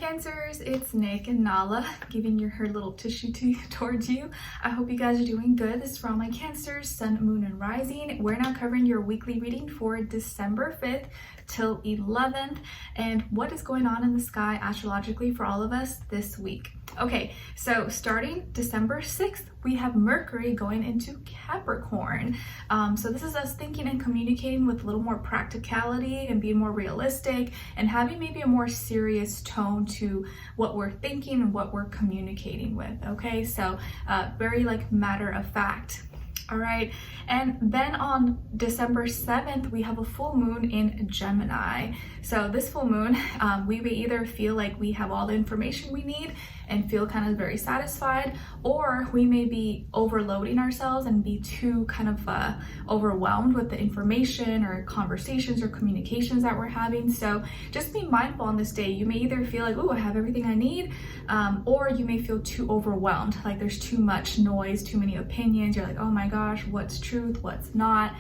Cancers, it's Nick and Nala giving her little tissue towards you. I hope you guys are doing good. This is for all my Cancers, Sun, Moon, and Rising. We're now covering your weekly reading for December 5th till 11th and what is going on in the sky astrologically for all of us this week. Okay, so starting December 6th, we have Mercury going into Capricorn. So this is us thinking and communicating with a little more practicality and being more realistic and having maybe a more serious tone to what we're thinking and what we're communicating with. Okay, so very like matter of fact. All right, and then on December 7th, we have a full moon in Gemini. So this full moon, we may either feel like we have all the information we need and feel kind of very satisfied, or we may be overloading ourselves and be too kind of overwhelmed with the information or conversations or communications that we're having. So just be mindful on this day. You may either feel like, oh, I have everything I need, or you may feel too overwhelmed, like there's too much noise, too many opinions. You're like, oh my gosh, what's truth, what's not?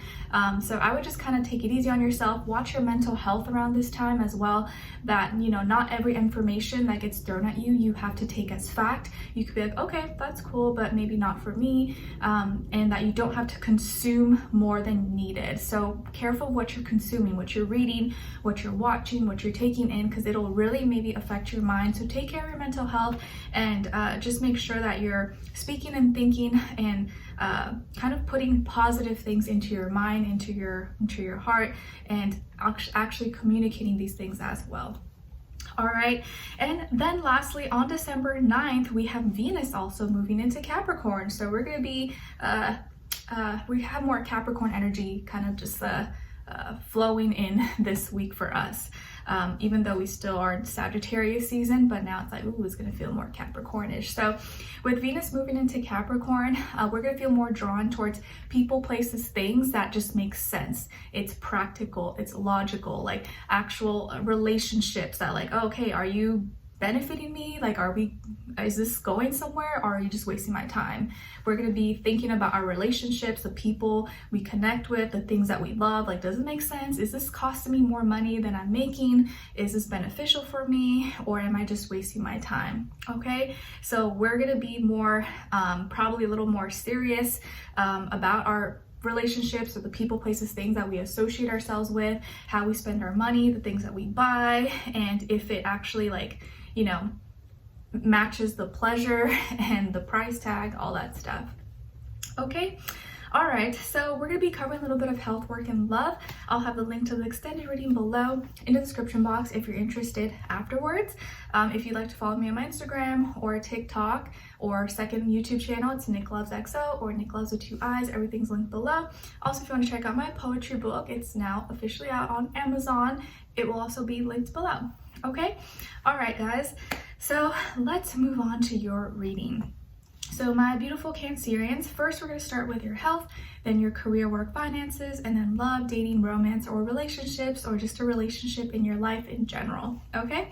So I would just kind of take it easy on yourself. Watch your mental health around this time as well, that, you know, not every information that gets thrown at you, you have to take as fact. You could be like, okay, that's cool, but maybe not for me. And that you don't have to consume more than needed. So careful what you're consuming, what you're reading, what you're watching, what you're taking in, because it'll really maybe affect your mind. So take care of your mental health and just make sure that you're speaking and thinking and kind of putting positive things into your mind, into your heart, and actually communicating these things as well. All right, and then lastly, on December 9th, we have Venus also moving into Capricorn. So we're going to be, we have more Capricorn energy kind of just flowing in this week for us. Even though we still are in Sagittarius season, but now it's like, ooh, it's gonna feel more Capricornish. So with Venus moving into Capricorn, we're gonna feel more drawn towards people, places, things that just make sense. It's practical, it's logical, like actual relationships that like, oh, okay, are you benefiting me? Like, is this going somewhere, or are you just wasting my time? We're going to be thinking about our relationships, the people we connect with, the things that we love. Like, does it make sense? Is this costing me more money than I'm making? Is this beneficial for me, or am I just wasting my time? Okay, so we're going to be more, probably a little more serious about our relationships, or the people, places, things that we associate ourselves with, how we spend our money, the things that we buy, and if it actually, like, you know, matches the pleasure and the price tag, all that stuff. Okay, all right, so we're going to be covering a little bit of health, work, and love. I'll have the link to the extended reading below in the description box if you're interested afterwards. If you'd like to follow me on my Instagram or TikTok or second YouTube channel, it's NiclovesXO or Nicloves with 2 eyes. Everything's linked below. Also, if you want to check out my poetry book, it's now officially out on Amazon. It will also be linked below. Okay, all right, guys. So let's move on to your reading. So my beautiful Cancerians, first we're going to start with your health, then your career, work, finances, and then love, dating, romance, or relationships, or just a relationship in your life in general. Okay.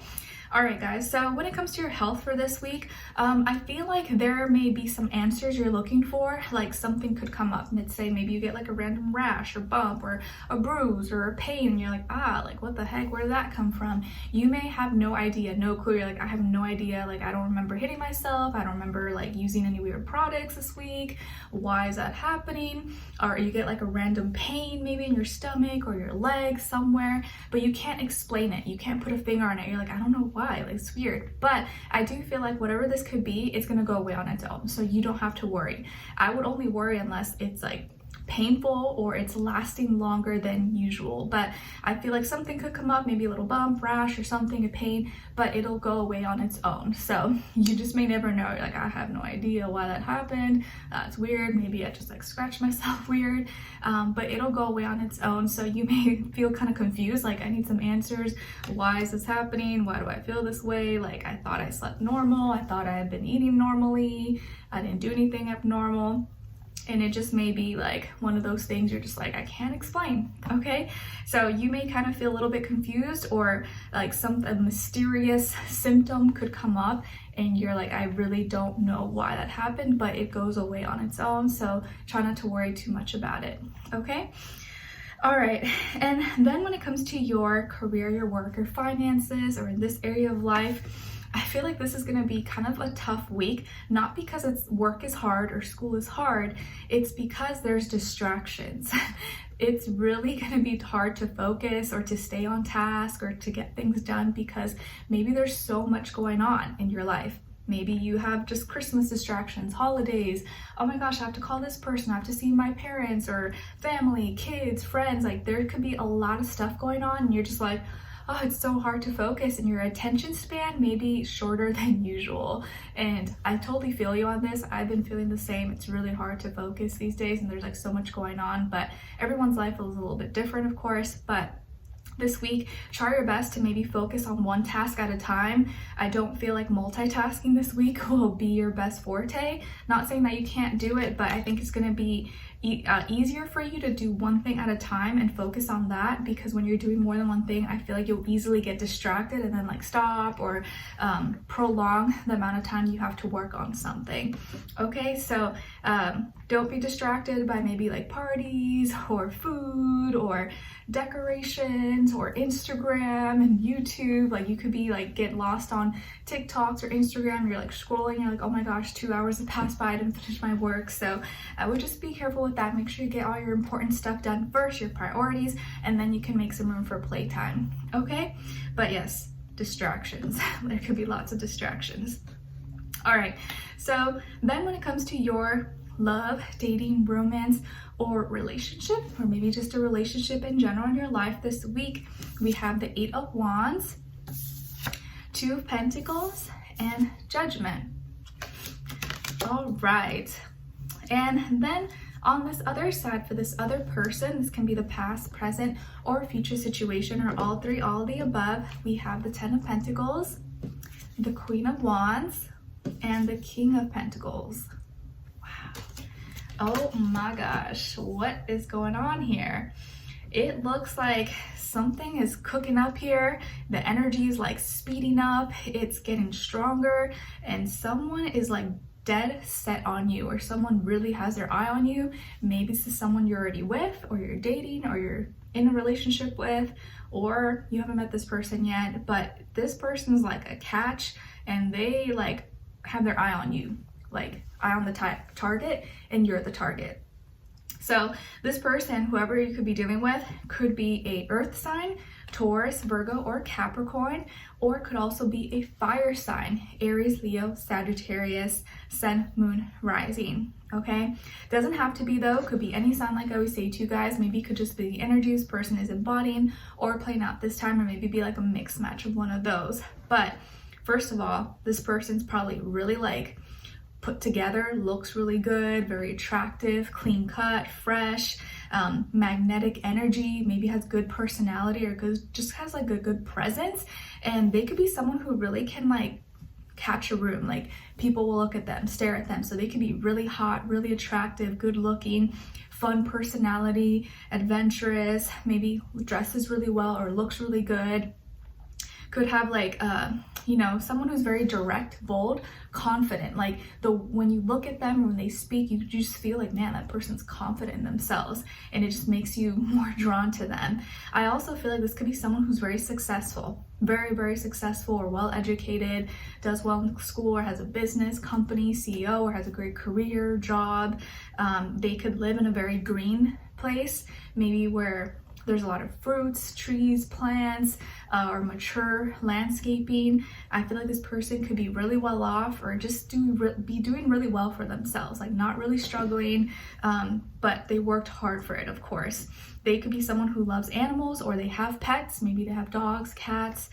All right, guys, so when it comes to your health for this week, I feel like there may be some answers you're looking for, like something could come up. Let's say maybe you get like a random rash or bump or a bruise or a pain, and you're like, like what the heck, where did that come from? You may have no idea, no clue. You're like, I have no idea, like I don't remember hitting myself. I don't remember like using any weird products this week. Why is that happening? Or you get like a random pain maybe in your stomach or your leg somewhere, but you can't explain it. You can't put a finger on it. You're like, I don't know why. Like, it's weird, but I do feel like whatever this could be, it's gonna go away on its own, so you don't have to worry. I would only worry unless it's like painful or it's lasting longer than usual, but I feel like something could come up, maybe a little bump, rash, or something, a pain, but it'll go away on its own. So you just may never know. You're like, I have no idea why that happened. It's weird. Maybe I just like scratched myself weird, but it'll go away on its own. So you may feel kind of confused, like I need some answers. Why is this happening? Why do I feel this way? Like I thought I slept normal. I thought I had been eating normally. I didn't do anything abnormal. And it just may be like one of those things you're just like, I can't explain. Okay, so you may kind of feel a little bit confused, or like a mysterious symptom could come up and you're like, I really don't know why that happened, but it goes away on its own. So try not to worry too much about it. Okay. All right, and then when it comes to your career, your work, your finances, or in this area of life, I feel like this is going to be kind of a tough week, not because work is hard or school is hard, it's because there's distractions. It's really going to be hard to focus or to stay on task or to get things done because maybe there's so much going on in your life. Maybe you have just Christmas distractions, holidays. Oh my gosh, I have to call this person. I have to see my parents or family, kids, friends. Like there could be a lot of stuff going on and you're just like, oh, it's so hard to focus, and your attention span may be shorter than usual. And I totally feel you on this. I've been feeling the same. It's really hard to focus these days and there's like so much going on, but everyone's life is a little bit different, of course. But this week, try your best to maybe focus on one task at a time. I don't feel like multitasking this week will be your best forte. Not saying that you can't do it, but I think it's going to be easier for you to do one thing at a time and focus on that, because when you're doing more than one thing, I feel like you'll easily get distracted and then like stop or prolong the amount of time you have to work on something. Okay, so don't be distracted by maybe like parties or food or decorations or Instagram and YouTube. Like you could be like get lost on TikToks or Instagram. You're like scrolling, you're like, oh my gosh, 2 hours have passed by, I didn't finish my work. So I would just be careful with that. Make sure you get all your important stuff done first, your priorities, and then you can make some room for playtime. Okay, but yes, distractions. There could be lots of distractions. All right, so then when it comes to your love, dating, romance, or relationship, or maybe just a relationship in general in your life this week, we have the 8 of Wands, 2 of Pentacles, and Judgment. All right, and then on this other side, for this other person, this can be the past, present, or future situation, or all three, all of the above, we have the 10 of Pentacles, the Queen of Wands, and the King of Pentacles. Oh my gosh, what is going on here? It looks like something is cooking up here. The energy is like speeding up, it's getting stronger, and someone is like dead set on you, or someone really has their eye on you. Maybe this is someone you're already with, or you're dating, or you're in a relationship with, or you haven't met this person yet, but this person's like a catch and they like have their eye on you, like eye on the target, and you're the target. So this person, whoever you could be dealing with, could be a earth sign, Taurus, Virgo, or Capricorn, or it could also be a fire sign, Aries, Leo, Sagittarius, Sun, Moon, Rising. Okay, doesn't have to be though, could be any sign. Like I always say to you guys, maybe it could just be the energy this person is embodying or playing out this time, or maybe be like a mixed match of one of those. But first of all, this person's probably really like put together, looks really good, very attractive, clean cut, fresh, magnetic energy, maybe has good personality, or just has like a good presence. And they could be someone who really can like catch a room, like people will look at them, stare at them. So they could be really hot, really attractive, good looking, fun personality, adventurous, maybe dresses really well or looks really good. Could have like you know, someone who's very direct, bold, confident. Like when you look at them, when they speak, you just feel like, man, that person's confident in themselves, and it just makes you more drawn to them. I also feel like this could be someone who's very successful, very, very successful, or well educated, does well in school, or has a business, company, CEO, or has a great career, job. They could live in a very green place, maybe where there's a lot of fruits, trees, plants, or mature landscaping. I feel like this person could be really well off, or just be doing really well for themselves, like not really struggling, but they worked hard for it, of course. They could be someone who loves animals, or they have pets. Maybe they have dogs, cats,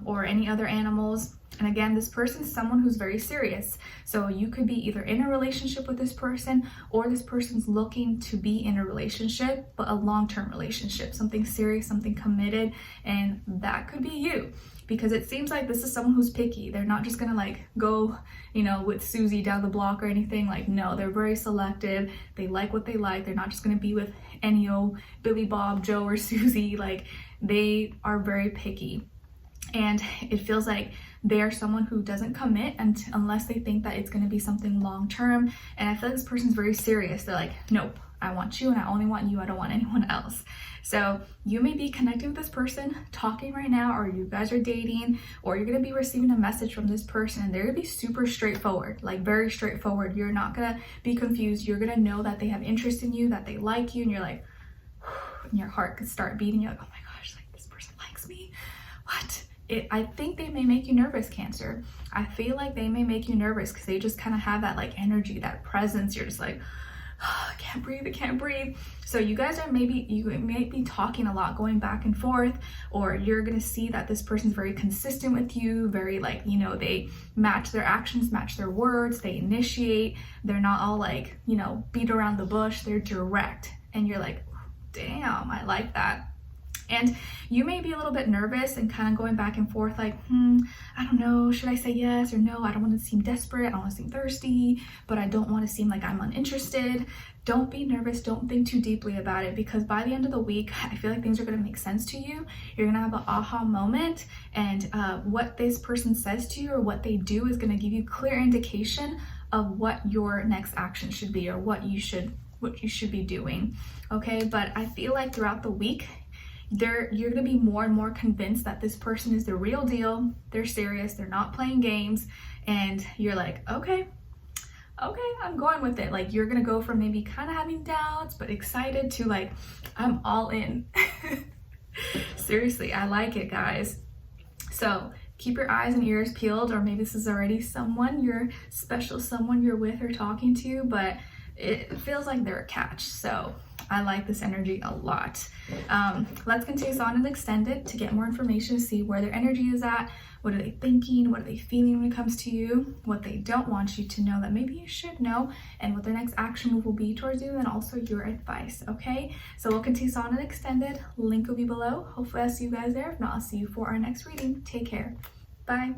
or any other animals. And again, this person is someone who's very serious. So you could be either in a relationship with this person, or this person's looking to be in a relationship, but a long-term relationship, something serious, something committed, and that could be you. Because it seems like this is someone who's picky. They're not just gonna like go, you know, with Susie down the block or anything. Like, no, they're very selective. They like what they like. They're not just gonna be with any old Billy, Bob, Joe, or Susie. Like, they are very picky. And it feels like they're someone who doesn't commit unless they think that it's going to be something long term. And I feel like this person's very serious. They're like, nope, I want you and I only want you. I don't want anyone else. So you may be connecting with this person, talking right now, or you guys are dating, or you're going to be receiving a message from this person and they're going to be super straightforward, like very straightforward. You're not going to be confused. You're going to know that they have interest in you, that they like you, and you're like, and your heart could start beating. You're like, oh my gosh, like this person likes me. What? I think they may make you nervous, Cancer. I feel like they may make you nervous because they just kind of have that like energy, that presence. You're just like, oh, I can't breathe, I can't breathe. So you guys are you may be talking a lot, going back and forth, or you're gonna see that this person's very consistent with you, very like, you know, they match their actions, match their words, they initiate, they're not all like, you know, beat around the bush, they're direct. And you're like, damn, I like that. And you may be a little bit nervous and kind of going back and forth like, I don't know, should I say yes or no? I don't want to seem desperate, I don't want to seem thirsty, but I don't want to seem like I'm uninterested. Don't be nervous, don't think too deeply about it, because by the end of the week, I feel like things are going to make sense to you. You're going to have an aha moment, and what this person says to you or what they do is going to give you clear indication of what your next action should be, or what you should be doing. Okay, but I feel like throughout the week, you're gonna be more and more convinced that this person is the real deal. They're serious, they're not playing games, and you're like, okay, I'm going with it. Like, you're gonna go from maybe kind of having doubts but excited to like, I'm all in. Seriously, I like it, guys. So keep your eyes and ears peeled, or maybe this is already someone, your special someone you're with or talking to, but it feels like they're a catch. So I like this energy a lot. Let's continue on and extend it to get more information, to see where their energy is at. What are they thinking? What are they feeling when it comes to you? What they don't want you to know that maybe you should know, and what their next action move will be towards you, and also your advice, okay? So we'll continue on and extend it. Link will be below. Hopefully I'll see you guys there. If not, I'll see you for our next reading. Take care. Bye.